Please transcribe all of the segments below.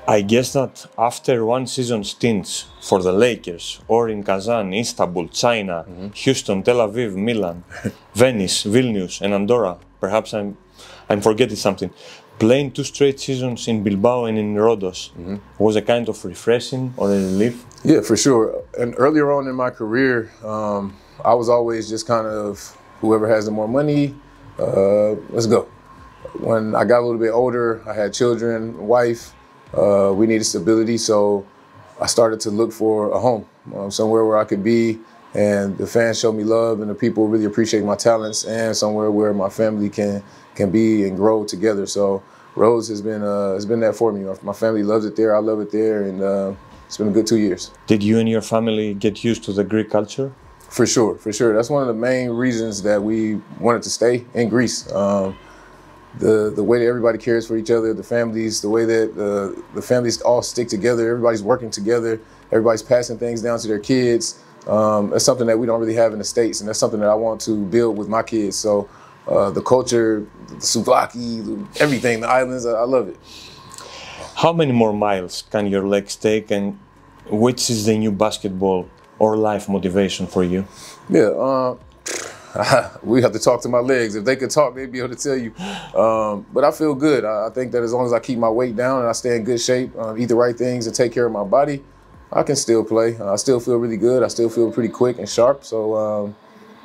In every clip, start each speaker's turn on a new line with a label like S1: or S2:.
S1: I guess that after one season stints for the Lakers, or in Kazan, Istanbul, China, Houston, Tel Aviv, Milan, Venice, Vilnius, and Andorra, perhaps I'm forgetting something, playing 2 straight seasons in Bilbao and in Rhodos was a kind of refreshing or a relief?
S2: Yeah, for sure. And earlier on in my career, I was always just kind of whoever has the more money, let's go. When I got a little bit older, I had children, wife, we needed stability, so I started to look for a home, somewhere where I could be, and the fans show me love, and the people really appreciate my talents, and somewhere where my family can be and grow together. So Rhodes has been that for me. My family loves it there, I love it there, and it's been a good 2 years.
S1: Did you and your family get used to the Greek culture?
S2: For sure, for sure. That's one of the main reasons that we wanted to stay in Greece. The way that everybody cares for each other, the families, the way that the families all stick together, everybody's working together, everybody's passing things down to their kids. That's something that we don't really have in the States, and that's something that I want to build with my kids. So the culture, the souvlaki, everything, the islands, I love it.
S1: How many more miles can your legs take, and which is the new basketball or life motivation for you?
S2: Yeah, we have to talk to my legs. If they could talk, they'd be able to tell you. But I feel good. I think that as long as I keep my weight down and I stay in good shape, eat the right things and take care of my body, I can still play. I still feel really good. I still feel pretty quick and sharp. So,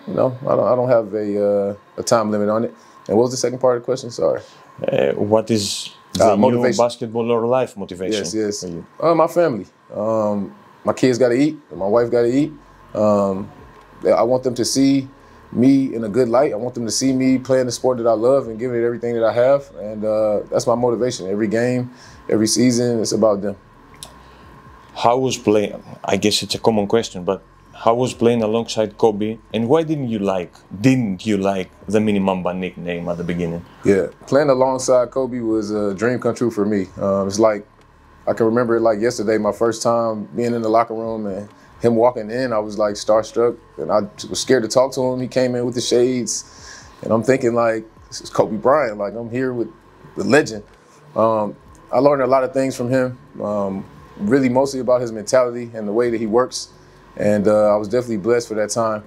S2: you know, I don't have a time limit on it. And what was the second part of the question? Sorry.
S1: What is the new basketball or life motivation?
S2: Yes.
S1: For you?
S2: My family. My kids got to eat. My wife got to eat. I want them to see me in a good light. I want them to see me playing the sport that I love and giving it everything that I have. And that's my motivation. Every game, every season, it's about them.
S1: How was playing? I guess it's a common question, but how was playing alongside Kobe? And why didn't you like the Mini Mamba nickname at the beginning? Yeah,
S2: playing alongside Kobe was a dream come true for me. It's like, I can remember it like yesterday, my first time being in the locker room and him walking in, I was like starstruck, and I was scared to talk to him. He came in with the shades, and I'm thinking like, this is Kobe Bryant, like I'm here with the legend. I learned a lot of things from him, really mostly about his mentality and the way that he works, and I was definitely blessed for that time.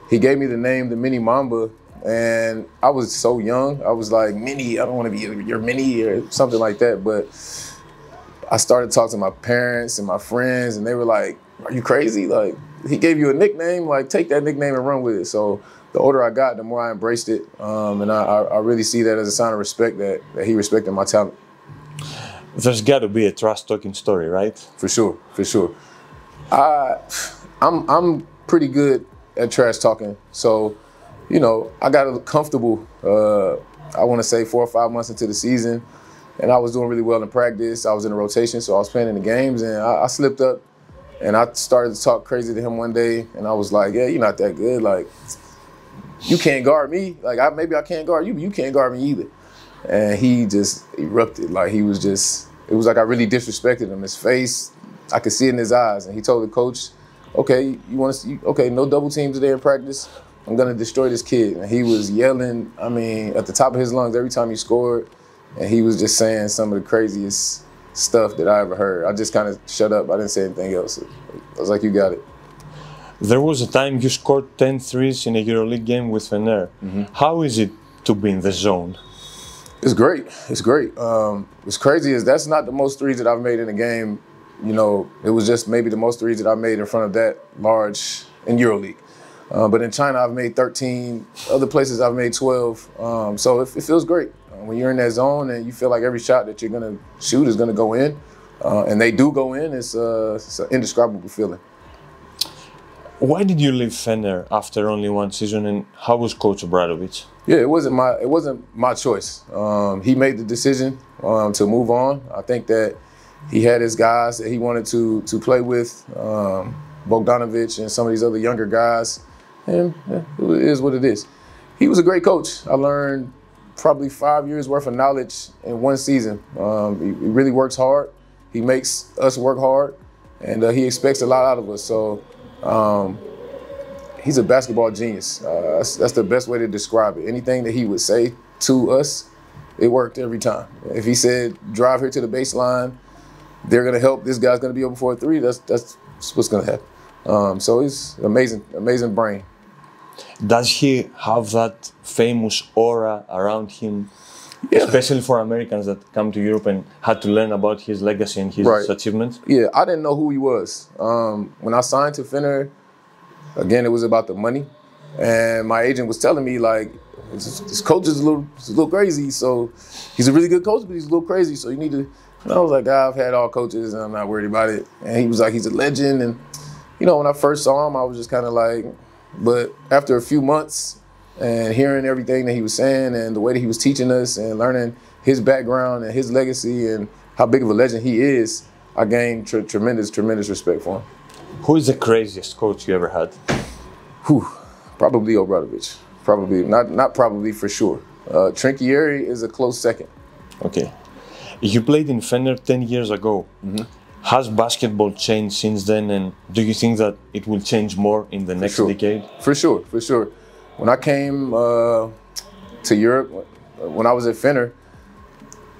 S2: He gave me the name, the Mini Mamba, and I was so young. I was like, Mini, I don't want to be your Mini or something like that, but I started talking to my parents and my friends, and they were like, are you crazy? Like, he gave you a nickname, like take that nickname and run with it. So the older I got, the more I embraced it. And I really see that as a sign of respect that he respected my talent.
S1: There's got to be a trash talking story, right? For sure, for sure.
S2: I'm pretty good at trash talking. So, you know, I got comfortable, I want to say 4 or 5 months into the season, and I was doing really well in practice. I was in a rotation, so I was playing in the games, and I slipped up. And I started to talk crazy to him one day, and I was like, yeah, you're not that good. Like, you can't guard me. Like, maybe I can't guard you, but you can't guard me either. And he just erupted. Like, he was just, it was like I really disrespected him. His face, I could see it in his eyes. And he told the coach, okay, you want to see, okay, no double teams today in practice. I'm going to destroy this kid. And he was yelling, I mean, at the top of his lungs every time he scored. And he was just saying some of the craziest stuff that I ever heard. I just kind of shut up. I didn't say anything else. I was like, you got it.
S1: There was a time you scored 10 threes in a EuroLeague game with Fener. How is it to be in the zone?
S2: It's great. It's great. What's crazy is that's not the most threes that I've made in a game. You know, it was just maybe the most threes that I made in front of that large in EuroLeague. But in China, I've made 13. Other places, I've made 12. So it feels great. When you're in that zone and you feel like every shot that you're going to shoot is going to go in, and they do go in, it's an indescribable feeling.
S1: Why did you leave Fener after only one season, and how was Coach Obradovic?
S2: Yeah, it wasn't my choice. He made the decision to move on. I think that he had his guys that he wanted to play with, Bogdanovic and some of these other younger guys, and it is what it is. He was a great coach. I learned probably 5 years worth of knowledge in one season. He really works hard. He makes us work hard, and he expects a lot out of us. So he's a basketball genius. That's the best way to describe it. Anything that he would say to us, it worked every time. If he said, drive here to the baseline, they're going to help. This guy's going to be open for a three. That's what's going to happen. So he's amazing brain.
S1: Does he have that famous aura around him? Yeah. Especially for Americans that come to Europe and had to learn about his legacy and his achievements?
S2: Yeah, I didn't know who he was. When I signed to Fener, again, it was about the money. And my agent was telling me, like, this coach is a little crazy. So he's a really good coach, but he's a little crazy. So you need to, and I was like, I've had all coaches and I'm not worried about it. And he was like, he's a legend. And, you know, when I first saw him, I was just kind of like, but after a few months, and hearing everything that he was saying and the way that he was teaching us and learning his background and his legacy and how big of a legend he is, I gained tremendous respect for him.
S1: Who is the craziest coach you ever had?
S2: Probably Obradovic. Probably, not probably, for sure. Trinchieri is a close second.
S1: Okay. You played in Fener 10 years ago. Mm-hmm. Has basketball changed since then, and do you think that it will change more in the next decade?
S2: For sure. When I came to Europe, when I was at Fener,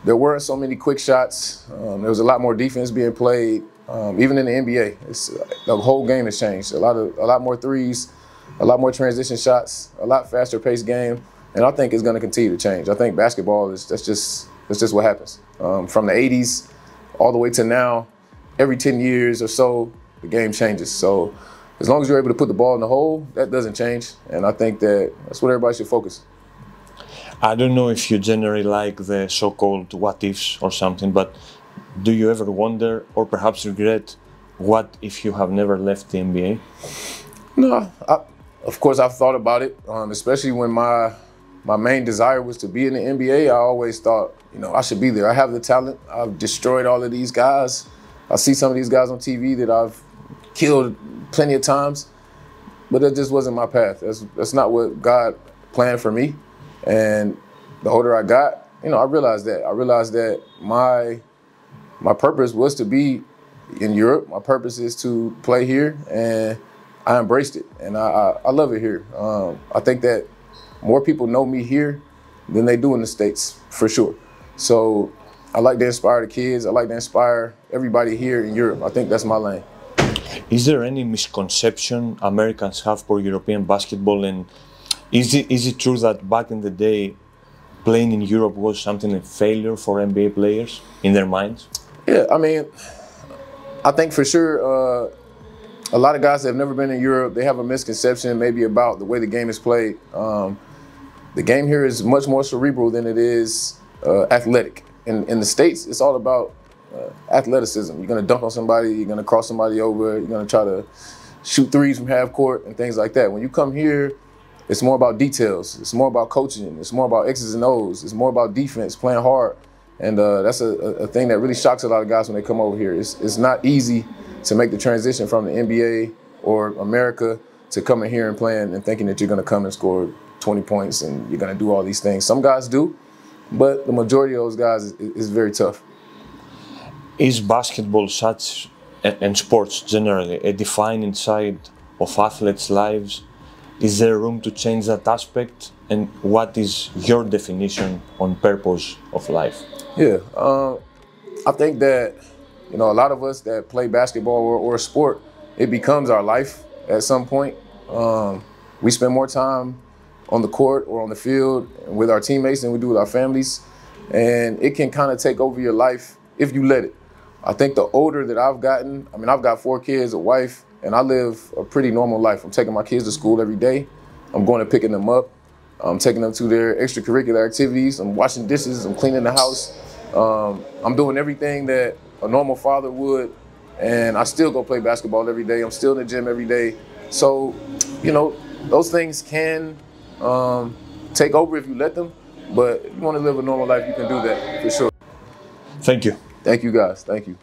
S2: there weren't so many quick shots. There was a lot more defense being played. Even in the NBA, the whole game has changed. A lot more threes, a lot more transition shots, a lot faster paced game, and I think it's going to continue to change. I think basketball that's just what happens. From the '80s all the way to now, every 10 years or so, the game changes. So as long as you're able to put the ball in the hole, that doesn't change. And I think that's what everybody should focus.
S1: I don't know if you generally like the so-called what-ifs or something, but do you ever wonder or perhaps regret what if you have never left the NBA?
S2: No, of course I've thought about it, especially when my main desire was to be in the NBA. I always thought, you know, I should be there. I have the talent. I've destroyed all of these guys. I see some of these guys on TV that I've killed plenty of times, but that just wasn't my path. That's not what God planned for me. And the older I got, you know, I realized that my purpose was to be in Europe. My purpose is to play here, and I embraced it, and I love it here. I think that more people know me here than they do in the States, for sure. So I like to inspire the kids. I like to inspire everybody here in Europe. I think that's my lane.
S1: Is there any misconception Americans have for European basketball, and is it true that back in the day, playing in Europe was something a failure for NBA players in their minds?
S2: Yeah, I mean, I think for sure a lot of guys that have never been in Europe, they have a misconception maybe about the way the game is played. The game here is much more cerebral than it is athletic. In the States, it's all about athleticism. You're going to dunk on somebody, you're going to cross somebody over, you're going to try to shoot threes from half court and things like that. When you come here, it's more about details. It's more about coaching. It's more about X's and O's. It's more about defense, playing hard. And that's a thing that really shocks a lot of guys when they come over here. It's not easy to make the transition from the NBA or America to coming here and playing and thinking that you're going to come and score 20 points and you're going to do all these things. Some guys do, but the majority of those guys is very tough.
S1: Is basketball such, and sports generally, a defining side of athletes' lives? Is there room to change that aspect? And what is your definition on purpose of life?
S2: Yeah, I think that, you know, a lot of us that play basketball or a sport, it becomes our life at some point. We spend more time on the court or on the field with our teammates than we do with our families. And it can kind of take over your life if you let it. I think the older that I've gotten, I mean, I've got 4 kids, a wife, and I live a pretty normal life. I'm taking my kids to school every day. I'm going and picking them up. I'm taking them to their extracurricular activities. I'm washing dishes. I'm cleaning the house. I'm doing everything that a normal father would, and I still go play basketball every day. I'm still in the gym every day. So, you know, those things can take over if you let them, but if you want to live a normal life, you can do that for sure.
S1: Thank you.
S2: Thank you, guys. Thank you.